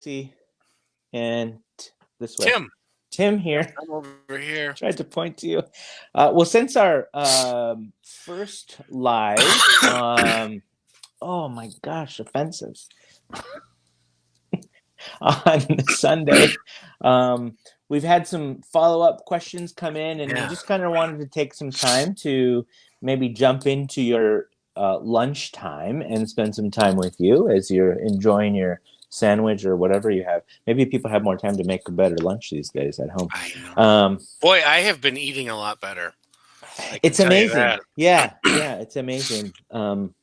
See, and this way. Tim, Tim here. I'm over here. Tried to point to you. Well, since our first live, oh my gosh, offensive on Sunday, we've had some follow-up questions come in, and we Yeah. just kind of wanted to take some time to maybe jump into your lunchtime and spend some time with you as you're enjoying your sandwich or whatever you have. Maybe people have more time to make a better lunch these days at home. I know. Boy, I have been eating a lot better. I can It's tell you amazing. that. Yeah, it's amazing on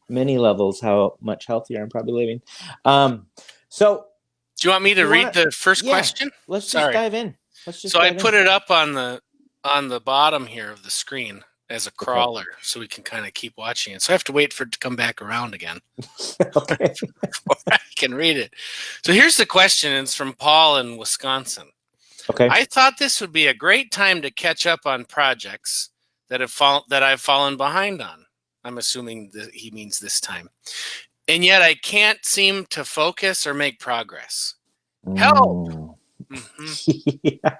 many levels how much healthier I'm probably living. So Do you want me if to you read want the first yeah, question? let's just Sorry. dive in. Let's just So I dive in. put it up on the bottom here of the screen as a Okay. crawler so we can kind of keep watching it. So I have to wait for it to come back around again Okay. before I can read it. So here's the question. It's from Paul in Wisconsin. Okay. I thought this would be a great time to catch up on projects that I've fallen behind on. I'm assuming that he means this time. And yet I can't seem to focus or make progress. Help! Yeah.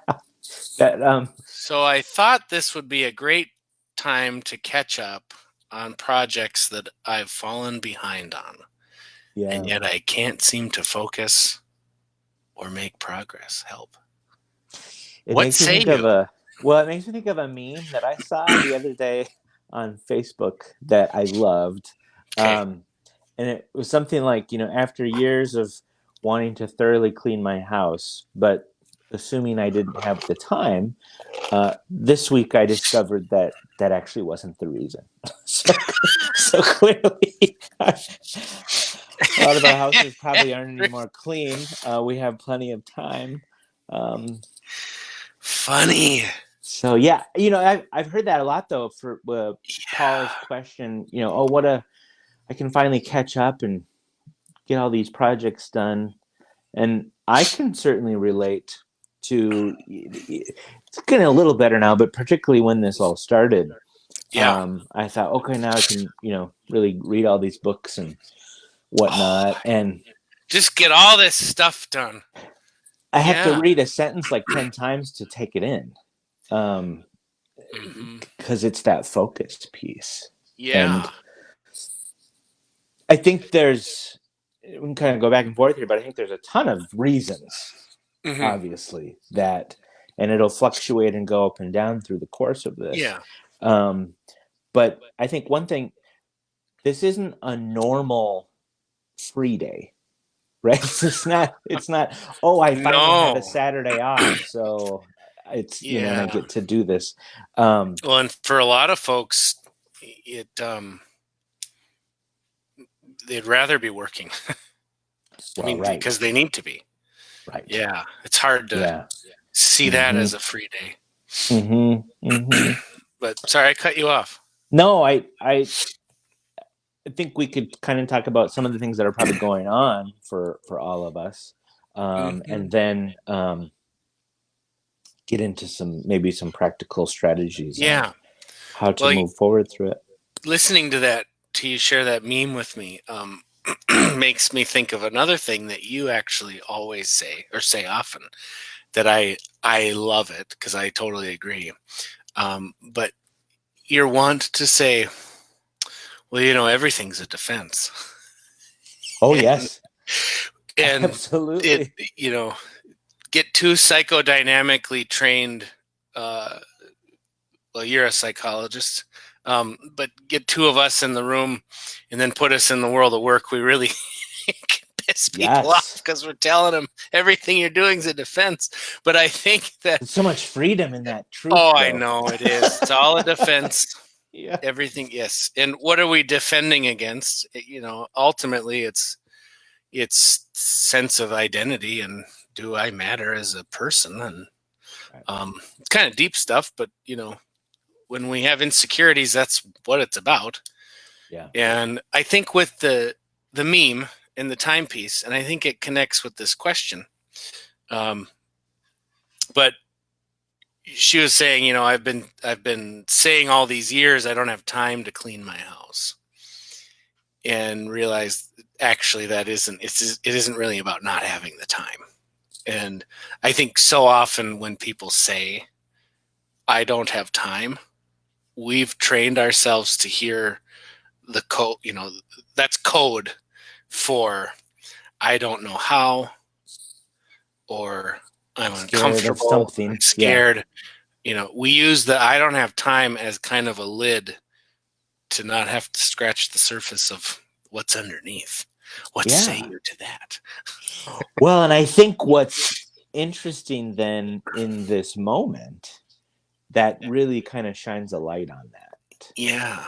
That So I thought this would be a great time to catch up on projects that I've fallen behind on. yeah. And yet I can't seem to focus or make progress. Help. It What makes me say think of you? it makes me think of a meme that I saw the other day on Facebook that I loved. Okay. And it was something like, after years of wanting to thoroughly clean my house, but assuming I didn't have the time, this week I discovered that that actually wasn't the reason. So clearly, a lot of our houses probably aren't any more clean. We have plenty of time. Funny. So yeah, I've heard that a lot though for Paul's question. I can finally catch up and get all these projects done, and I can certainly relate to. It's getting a little better now, but particularly when this all started, Yeah. I thought, okay, now I can really read all these books and whatnot, and Just get all this stuff done. I have to Yeah. read a sentence like 10 times to take it in. Because it's that focus piece. Yeah. And I think we can kind of go back and forth here, but I think there's a ton of reasons, obviously, and it'll fluctuate and go up and down through the course of this. Yeah. But I think one thing, this isn't a normal free day, right? It's not, I finally have a No. Saturday off. So it's, and I Yeah. get to do this. Well, and for a lot of folks, they'd rather be working. Right. Because they need to be. Right. Yeah. It's hard to see that as a free day. But sorry, I cut you off. No, I think we could kind of talk about some of the things that are probably going on for all of us, and then get into maybe some practical strategies. Yeah. How to move forward through it. Listening to you share that meme with me, makes me think of another thing that you actually always say or say often that I love it because I totally agree. But you're wont to say, well, everything's a defense. Oh, yes. And absolutely. Get too psychodynamically trained. Well, you're a psychologist. But get two of us in the room and then put us in the world of work, we really can piss people off because we're telling them everything you're doing is a defense. But I think that there's so much freedom in that truth. Oh, though. I know it is. It's all a defense. Yeah. Everything, yes. And what are we defending against? Ultimately, it's sense of identity and do I matter as a person? And it's kind of deep stuff, but when we have insecurities, that's what it's about. Yeah. And I think with the meme and the timepiece, and I think it connects with this question. But she was saying, I've been saying all these years I don't have time to clean my house, and realized actually that it isn't really about not having the time. And I think so often when people say, I don't have time, we've trained ourselves to hear the code, that's code for I don't know how, or I'm Scared of uncomfortable, something. I'm scared. We use the I don't have time as kind of a lid to not have to scratch the surface of what's underneath. What say you to that? Well, and I think what's interesting then in this moment that really kind of shines a light on that. Yeah.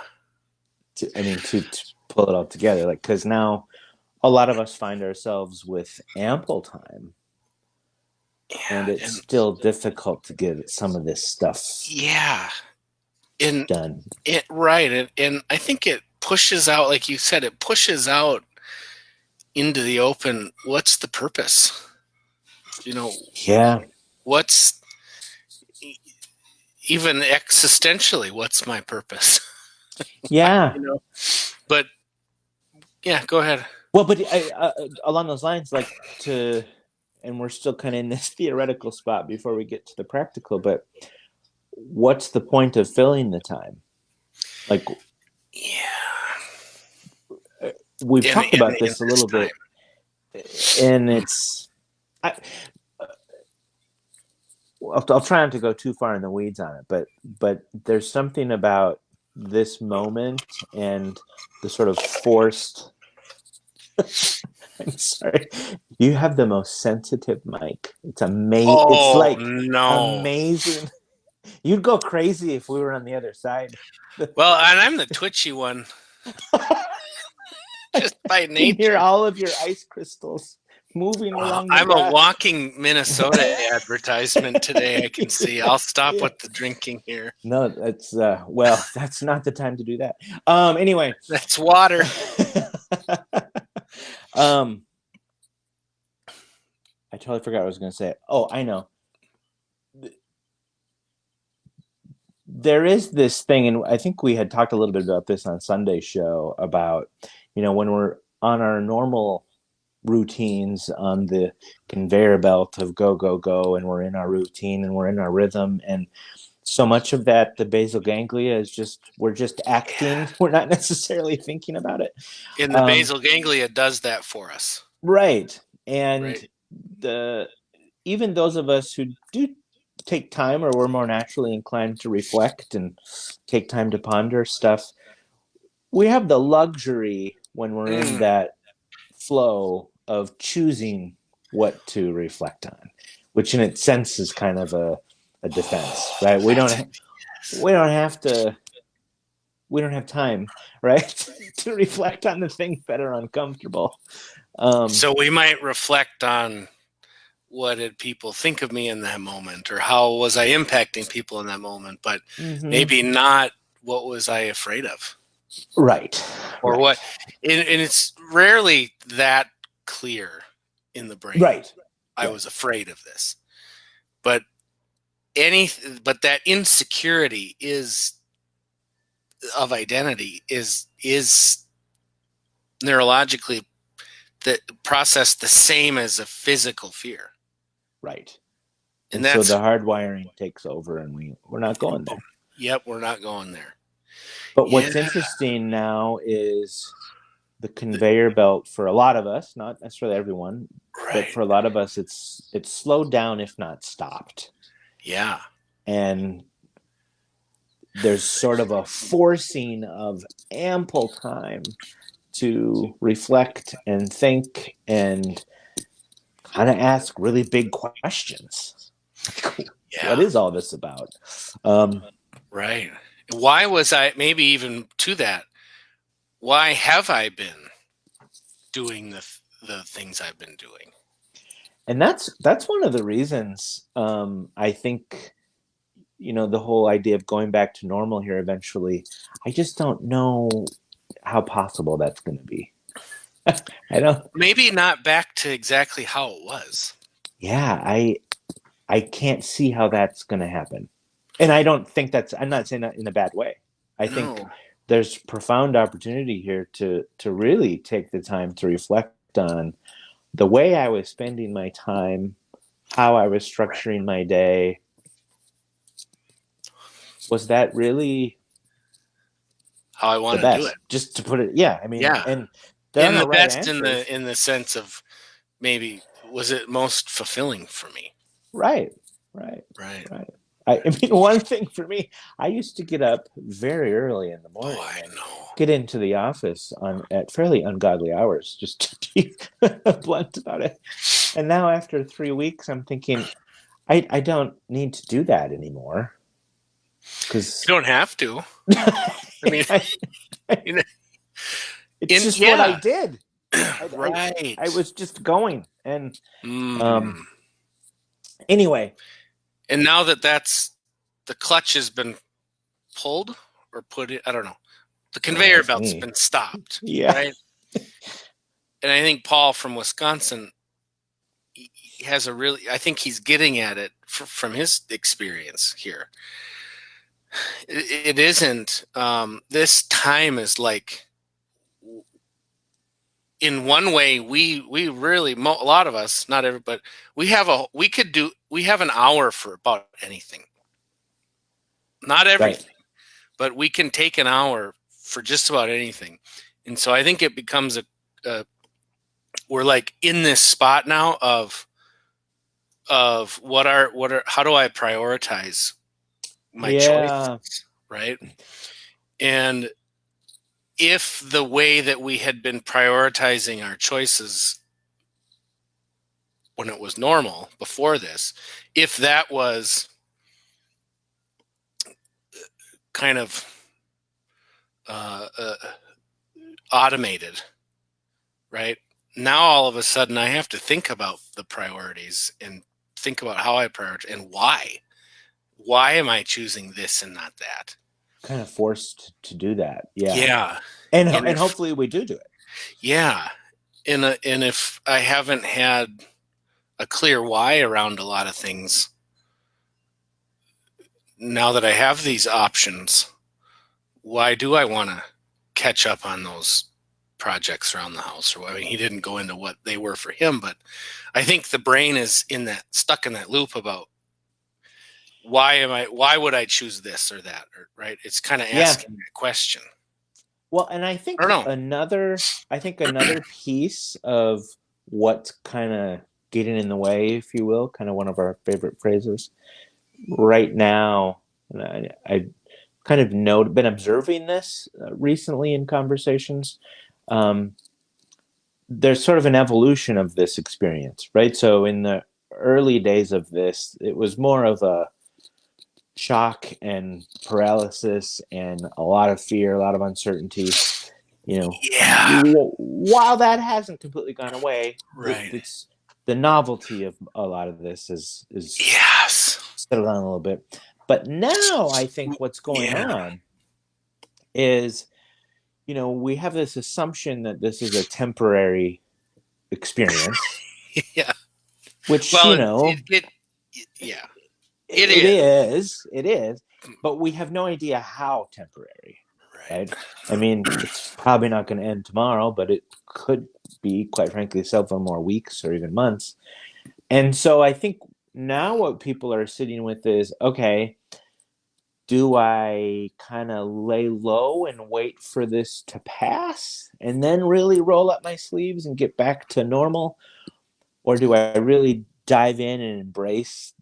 To pull it all together, like, because now a lot of us find ourselves with ample time, and it's still difficult to get some of this stuff done. Right. And I think it pushes out, like you said, it pushes out into the open. What's the purpose? Yeah. What's even existentially, what's my purpose? Yeah. But yeah, go ahead. Well, but along those lines, and we're still kind of in this theoretical spot before we get to the practical, but what's the point of filling the time? Like, we've talked about this a little bit, and I'll try not to go too far in the weeds on it, but there's something about this moment and the sort of forced. I'm sorry. You have the most sensitive mic. It's amazing. Oh, it's like no. amazing. You'd go crazy if we were on the other side. Well, and I'm the twitchy one. Just by nature. You can hear all of your ice crystals moving along the I'm grass. a walking Minnesota advertisement today, I can see. I'll stop with the drinking here. No, that's that's not the time to do that. Anyway. That's water. I totally forgot what I was going to say. Oh, I know. There is this thing, and I think we had talked a little bit about this on Sunday's show about, when we're on our normal routines on the conveyor belt of go, go, go, and we're in our routine and we're in our rhythm. And so much of that, the basal ganglia is we're just acting. Yeah. We're not necessarily thinking about it. And the basal ganglia does that for us. Right. And even those of us who do take time, or we're more naturally inclined to reflect and take time to ponder stuff, we have the luxury when we're in that flow of choosing what to reflect on, which in its sense is kind of a defense, right? We don't have time, right, to reflect on the things that are uncomfortable. So we might reflect on what did people think of me in that moment, or how was I impacting people in that moment, but maybe not what was I afraid of. Right. Or what, and it's rarely that clear in the brain. Right. I was afraid of this. But that insecurity of identity is neurologically processed the same as a physical fear. Right. And so the hardwiring takes over, and we're not going there. Yep, we're not going there. But what's interesting now is the conveyor belt for a lot of us, not necessarily everyone, but for a lot of us, it's slowed down, if not stopped. Yeah. And there's sort of a forcing of ample time to reflect and think and kind of ask really big questions. Yeah. What is all this about? Right. Why was I, maybe even to that, why have I been doing the things I've been doing? And that's one of the reasons I think, the whole idea of going back to normal here eventually, I just don't know how possible that's going to be. I don't. Maybe not back to exactly how it was. Yeah, I can't see how that's going to happen. And I don't think I'm not saying that in a bad way. I think there's profound opportunity here to really take the time to reflect on the way I was spending my time, how I was structuring my day. Was that really How I the want to do it. best? Just to put it, yeah. I mean, Yeah. and there are In no the right best answers. in the sense of maybe was it most fulfilling for me? Right, right, Right. right. I mean, one thing for me, I used to get up very early in the Oh, morning I and know. get into the office at fairly ungodly hours, just to be blunt about it. And now, after 3 weeks, I'm thinking I don't need to do that anymore You because don't have to. I mean, you know, it's just what I yeah, did. I right. was just going, and um, Mm. anyway, And now that the clutch has been pulled or put in, I don't know. The well, conveyor that's belt's me. been stopped, Yeah, right? And I think Paul from Wisconsin he has a really, I think he's getting at it from his experience here. It isn't, this time is like, in one way, we really, a lot of us, not every, but we have an hour for about anything. Not right. everything, but we can take an hour for just about anything. And so I think it becomes a we're like in this spot now of how do I prioritize my Yeah, choices, right? And if the way that we had been prioritizing our choices when it was normal before this, if that was kind of uh, uh, automated, right? Now all of a sudden I have to think about the priorities and think about how I prioritize and why. Why am I choosing this and not that? kind of forced to do that. Yeah, Yeah. And and if hopefully we do it. yeah, and if I haven't had a clear why around a lot of things, now that I have these options, why do I want to catch up on those projects around the house? Or I mean, he didn't go into what they were for him, but I think the brain is in that stuck in that loop about why would I choose this or that, or, right? It's kind of Yeah. asking that question. Well, and I don't know. I think another piece of what's kind of getting in the way, if you will, kind of one of our favorite phrases right now, and I kind of been observing this recently in conversations. Um, there's sort of an evolution of this experience, right? So in the early days of this, it was more of a shock and paralysis and a lot of fear, a lot of uncertainty. You know, Yeah. while that hasn't completely gone away, Right. it's the novelty of a lot of this is Yes. settled down a little bit. But now I think what's going Yeah. on is, we have this assumption that this is a temporary experience, Yeah. which, Well, yeah, it it is. is, it is, but we have no idea how temporary, Right. right? I mean, it's probably not going to end tomorrow, but it could be, quite frankly, several more weeks or even months. And so I think now what people are sitting with is, okay, do I kind of lay low and wait for this to pass and then really roll up my sleeves and get back to normal? Or do I really dive in and embrace,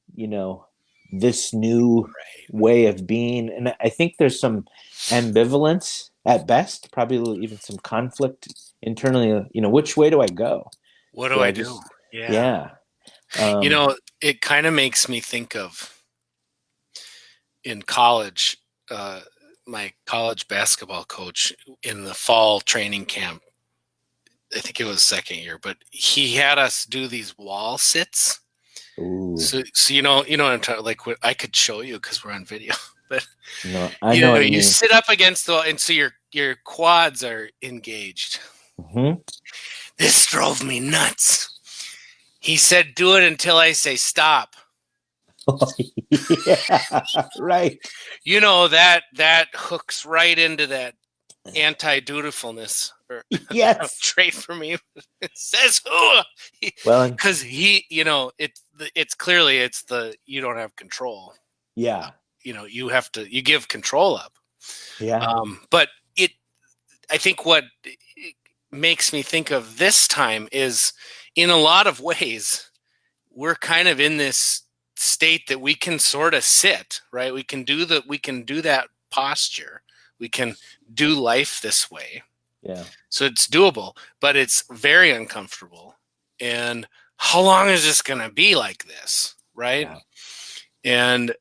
this new Right. way of being? And I think there's some ambivalence at best, probably even some conflict internally. Which way do I go? What do Do I I do? just, Yeah. yeah, um, It kind of makes me think of in college, uh, my college basketball coach in the fall training camp. I think it was second year, but he had us do these wall sits. ooh, So what I'm talking, like what I could show you because we're on video, but no, I know what you you mean. sit up against the wall, and so your quads are engaged. Hmm. This drove me nuts. He said, "Do it until I say stop." Yeah, right. That hooks right into that anti-dutifulness or Yes. trait for me. It says who? Well, Because it's clearly it's the you don't have control. yeah. You give control up. Yeah. But I think what it makes me think of this time is, in a lot of ways, we're kind of in this state that we can sort of sit, right? We can do that posture. We can do life this way. Yeah. So it's doable, but it's very uncomfortable. And how long is this going to be like this, right? Yeah. And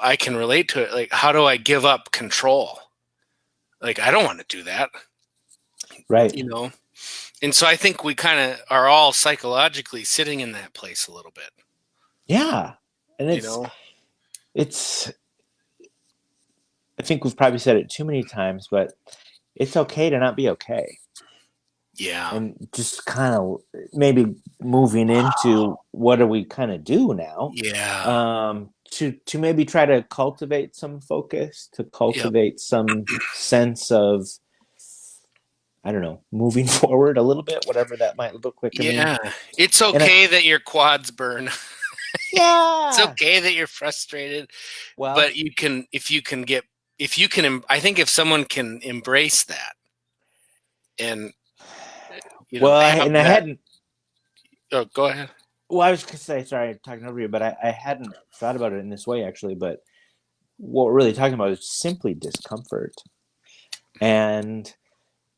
I can relate to it. Like, how do I give up control? Like, I don't want to do that, Right. And so I think we kind of are all psychologically sitting in that place a little bit. Yeah. And it's I think we've probably said it too many times, but it's okay to not be okay. Yeah. And just kind of maybe moving into what do we kind of do now? Yeah. To maybe try to cultivate some focus, to cultivate some sense of, I don't know, moving forward a little bit, whatever that might look like. Yeah. It's okay that your quads burn. Yeah. It's okay that you're frustrated. Well, but I think if someone can embrace that and, I hadn't. Oh, go ahead. Well, I was going to say, sorry, talking over you, but I hadn't thought about it in this way, actually. But what we're really talking about is simply discomfort. And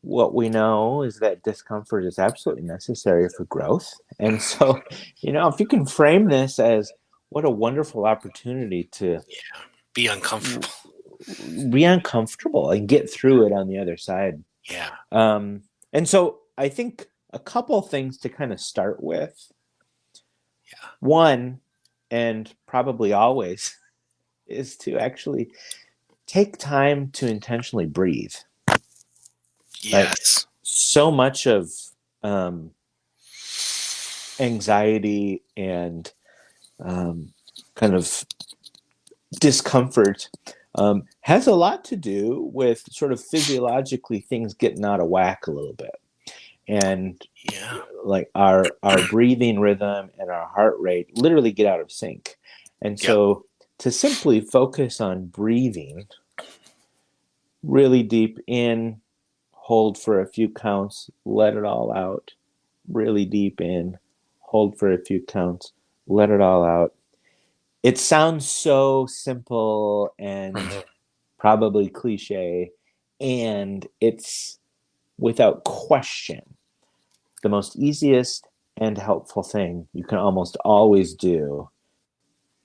what we know is that discomfort is absolutely necessary for growth. And so, if you can frame this as what a wonderful opportunity to be uncomfortable and get through it on the other side. Yeah. And so I think a couple things to kind of start with. Yeah. One, and probably always, is to actually take time to intentionally breathe. Yes. So much of anxiety and kind of discomfort has a lot to do with sort of physiologically things getting out of whack a little bit. And like our breathing rhythm and our heart rate literally get out of sync. And so to simply focus on breathing really deep in, hold for a few counts, let it all out, really deep in, hold for a few counts, let it all out. It sounds so simple and probably cliche, and it's without question the most easiest and helpful thing you can almost always do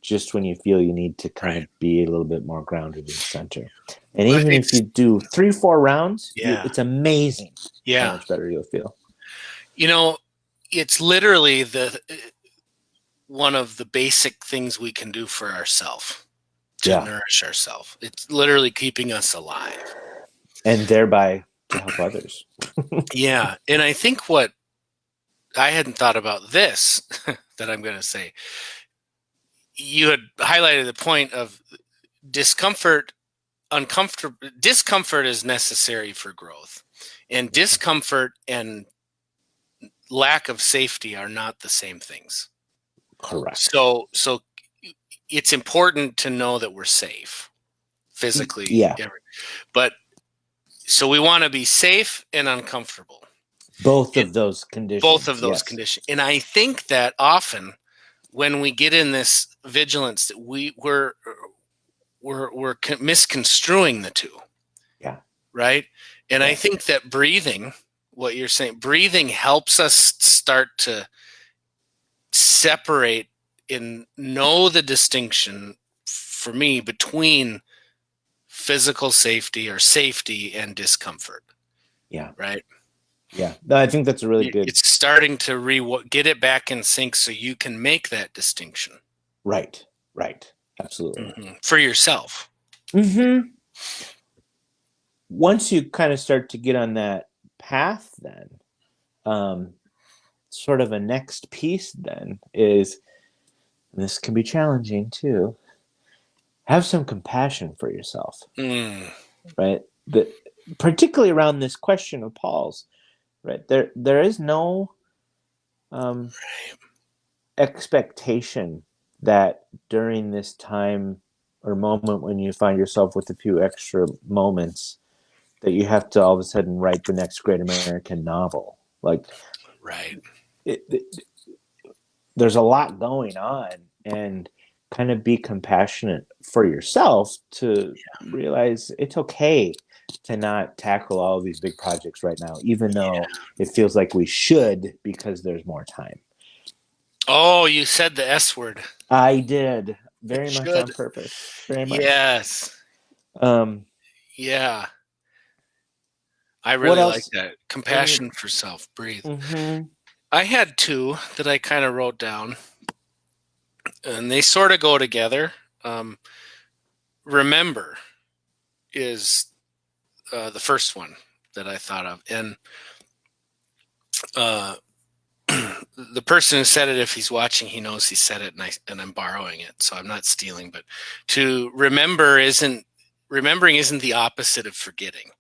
just when you feel you need to kind of be a little bit more grounded in center. And even if you do 3-4 rounds, it's amazing how much better you'll feel. It's literally one of the basic things we can do for ourselves to nourish ourselves. It's literally keeping us alive. And thereby to help others. Yeah. And I think what I hadn't thought about this that I'm going to say. You had highlighted the point of discomfort. Discomfort is necessary for growth, and discomfort and lack of safety are not the same things. Correct. So it's important to know that we're safe physically. Yeah. But so we want to be safe and uncomfortable. Both of those conditions. And I think that often when we get in this vigilance, that we're misconstruing the two. Yeah. Right. And I think that breathing, what you're saying, breathing helps us start to separate and know the distinction for me between physical safety or safety and discomfort. Yeah. Right. Yeah. No, I think that's a really good. It's starting to get it back in sync so you can make that distinction. Right. Right. Absolutely. Mm-hmm. For yourself. Mm-hmm. Once you kind of start to get on that path, then sort of a next piece then is, and this can be challenging too, have some compassion for yourself. Right? particularly around this question of Paul's, right? There is no um, expectation that during this time or moment when you find yourself with a few extra moments that you have to all of a sudden write the next great American novel. Like, Right. it, there's a lot going on, and kind of be compassionate for yourself to realize it's okay to not tackle all of these big projects right now, even though it feels like we should because there's more time. Oh, you said the S word. I did, It very much on should. purpose. Very much. Yes. Um, Yeah. I what really like else? that. When you, Compassion for self. Breathe. mm-hmm. I had two that I kind of wrote down, and they sort of go together. Um, remember is the first one that I thought of, and uh, the person who said it, if he's watching, he knows he said it, and I'm borrowing it, so I'm not stealing. But to remembering isn't the opposite of forgetting.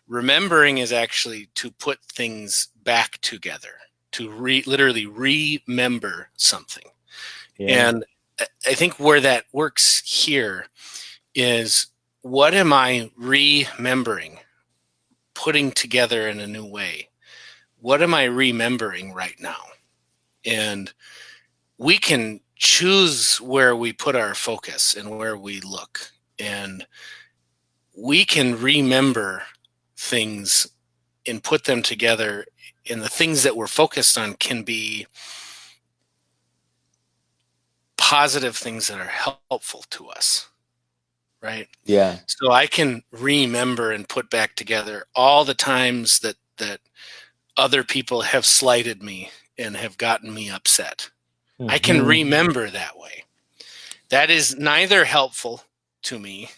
Remembering is actually to put things back together, to literally remember something. Yeah. And I think where that works here is, what am I remembering, putting together in a new way? What am I remembering right now? And we can choose where we put our focus and where we look. And we can remember things and put them together. And the things that we're focused on can be positive things that are helpful to us. Right. Yeah. So I can remember and put back together all the times that other people have slighted me and have gotten me upset. Mm-hmm. I can remember that way. That is neither helpful to me,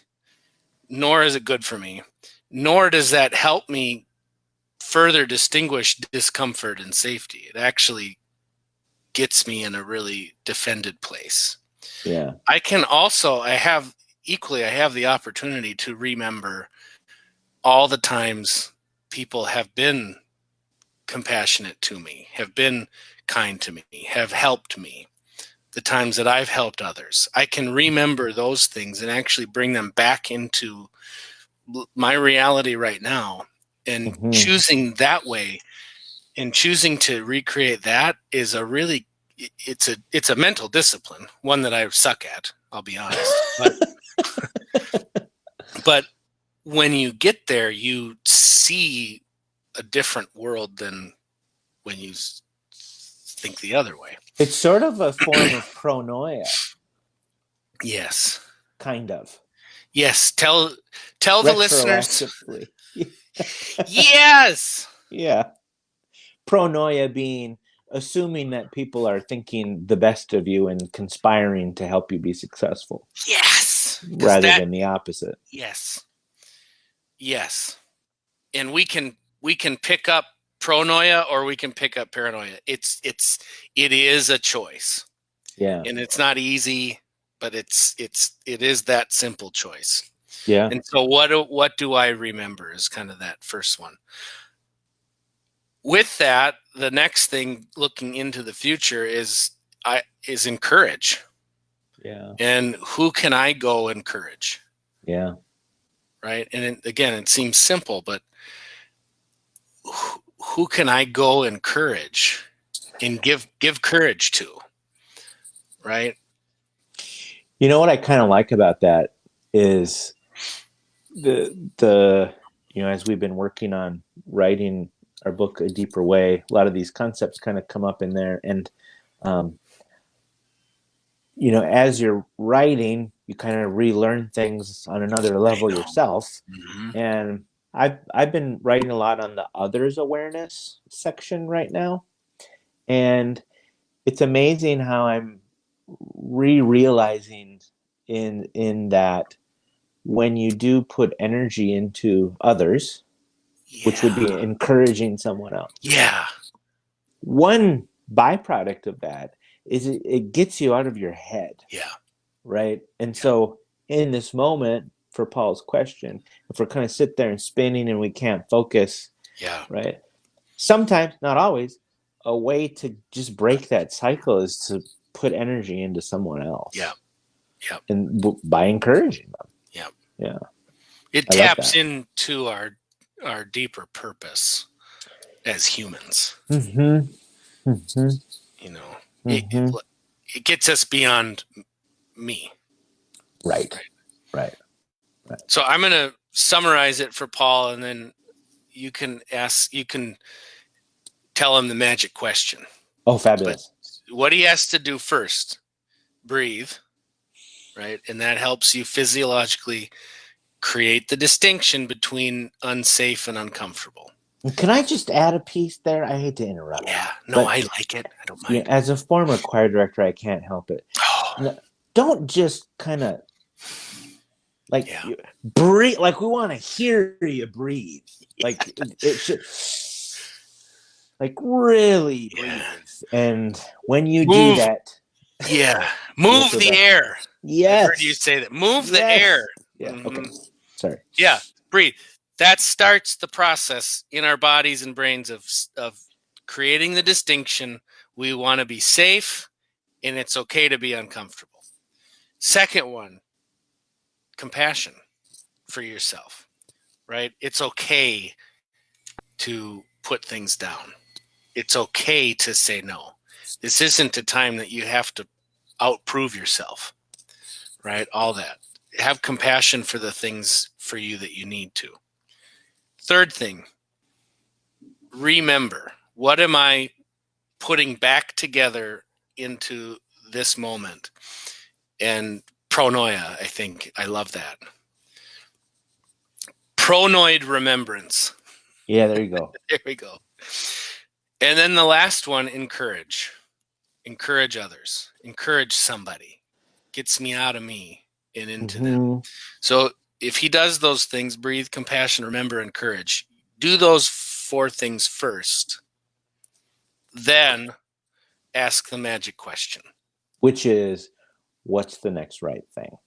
nor is it good for me, nor does that help me further distinguish discomfort and safety. It actually gets me in a really defended place. Yeah. I have the opportunity to remember all the times people have been compassionate to me, have been kind to me, have helped me, the times that I've helped others. I can remember those things and actually bring them back into my reality right now. And Mm-hmm. choosing that way and choosing to recreate that is it's a mental discipline, one that I suck at, I'll be honest. But when you get there, you see a different world than when you think the other way. It's sort of a form of pronoia. Yes. Kind of. Yes. Tell the listeners. Yes. Yeah. Pronoia being assuming that people are thinking the best of you and conspiring to help you be successful. Yes. Rather than the opposite. Yes. Yes. And we can pick up pronoia or we can pick up paranoia. It is a choice. Yeah. And it's not easy, but it is that simple choice. Yeah. And so what do I remember is kind of that first one. With that, the next thing, looking into the future, is encourage. Yeah. And who can I go encourage? Yeah. Right. And again, it seems simple, but who can I go encourage and give courage to? Right. You know what I kind of like about that is the as we've been working on writing our book A Deeper Way, a lot of these concepts kind of come up in there. And, as you're writing, you kind of relearn things on another level yourself. Mm-hmm. And I've been writing a lot on the others awareness section right now. And it's amazing how I'm realizing in that when you do put energy into others, which would be encouraging someone else. Yeah. One byproduct of that is it gets you out of your head. Yeah. Right. And so in this moment, for Paul's question, if we're kind of sit there and spinning and we can't focus, Yeah. right? Sometimes, not always, a way to just break that cycle is to put energy into someone else. Yeah. Yeah. And by encouraging them. Yeah. Yeah. It I love taps that. into our deeper purpose as humans. Mm-hmm. Mm-hmm. You know, Mm-hmm. it gets us beyond me. Right. Right. So I'm going to summarize it for Paul, and then you can tell him the magic question. Oh, fabulous. But what he has to do first, breathe, right? And that helps you physiologically create the distinction between unsafe and uncomfortable. Can I just add a piece there? I hate to interrupt. Yeah, no, I like it. I don't mind. Yeah, as a former choir director, I can't help it. Don't just kind of like breathe. Like we want to hear you breathe. Like it should. Like really breathe. And when you do that, move the air. Yes, I heard you say that. Move the air. Yeah. Mm-hmm. Okay. Sorry. Yeah. Breathe. That starts the process in our bodies and brains of creating the distinction. We want to be safe, and it's okay to be uncomfortable. Second one, compassion for yourself, right? It's okay to put things down. It's okay to say no. This isn't a time that you have to outprove yourself, right? All that. Have compassion for the things for you that you need to. Third thing, remember, what am I putting back together into this moment? And pronoia, I think, I love that. Pronoid remembrance. Yeah, there you go. There we go. And then the last one, encourage. Encourage others. Encourage somebody. Gets me out of me and into them. So if he does those things, breathe, compassion, remember, encourage. Do those 4 things first. Then ask the magic question. Which is, what's the next right thing?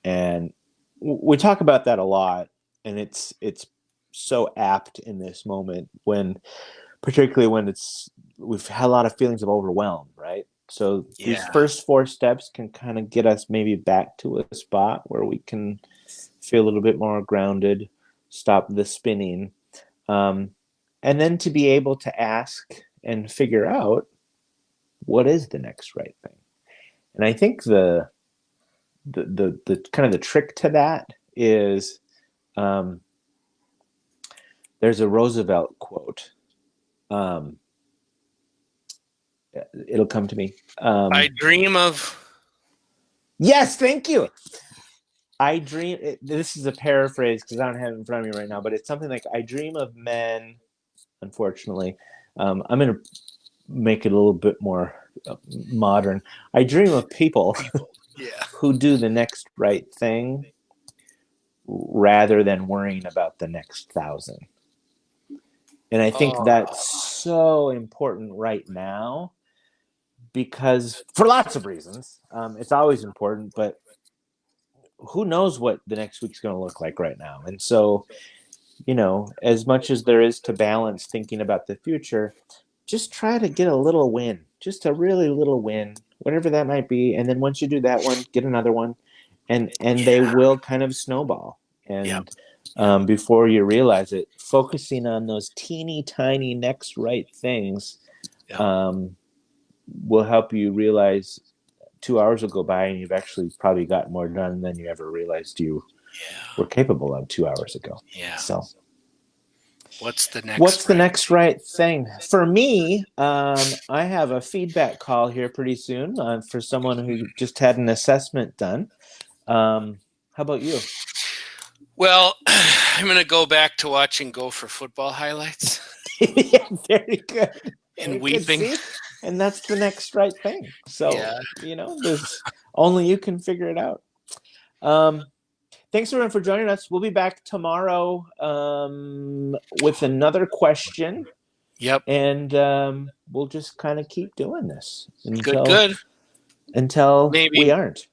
And we talk about that a lot. And it's so apt in this moment particularly when we've had a lot of feelings of overwhelm, right? So these first 4 steps can kind of get us maybe back to a spot where we can feel a little bit more grounded, stop the spinning, and then to be able to ask and figure out what is the next right thing. And I think the kind of the trick to that is there's a Roosevelt quote. It'll come to me. I dream of. Yes, thank you. I dream. This is a paraphrase because I don't have it in front of me right now, but it's something like, I dream of men. Unfortunately, I'm going to make it a little bit more modern. I dream of people who do the next right thing rather than worrying about the next 1,000. And I think that's so important right now because for lots of reasons, it's always important, but who knows what the next week's going to look like right now. And so, as much as there is to balance thinking about the future, just try to get a little win, just a really little win, whatever that might be. And then once you do that one, get another one and they will kind of snowball. And before you realize it, focusing on those teeny tiny next right things will help you realize 2 hours will go by and you've actually probably got more done than you ever realized you were capable of 2 hours ago. Yeah. So what's the next right thing? For me, I have a feedback call here pretty soon for someone who just had an assessment done. How about you? Well, I'm going to go back to watching Gopher football highlights. Yeah, very good. And weeping. And that's the next right thing. So, there's only you can figure it out. Thanks everyone for joining us. We'll be back tomorrow with another question. Yep. And we'll just kind of keep doing this until maybe we aren't.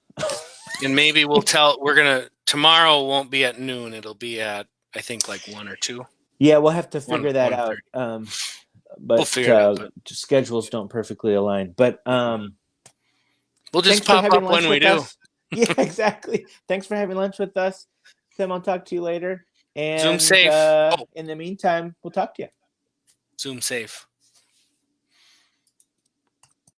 And maybe we're going to tomorrow won't be at noon. It'll be at, I think, like 1 or 2. Yeah, we'll have to One- figure that 1:30. out. But We'll figure it out, but- schedules don't perfectly align. But We'll just thanks for pop having up lunch when we with do. us. Yeah, exactly. Thanks for having lunch with us, Tim. I'll talk to you later. And Zoom safe. in the meantime, we'll talk to you. Zoom safe.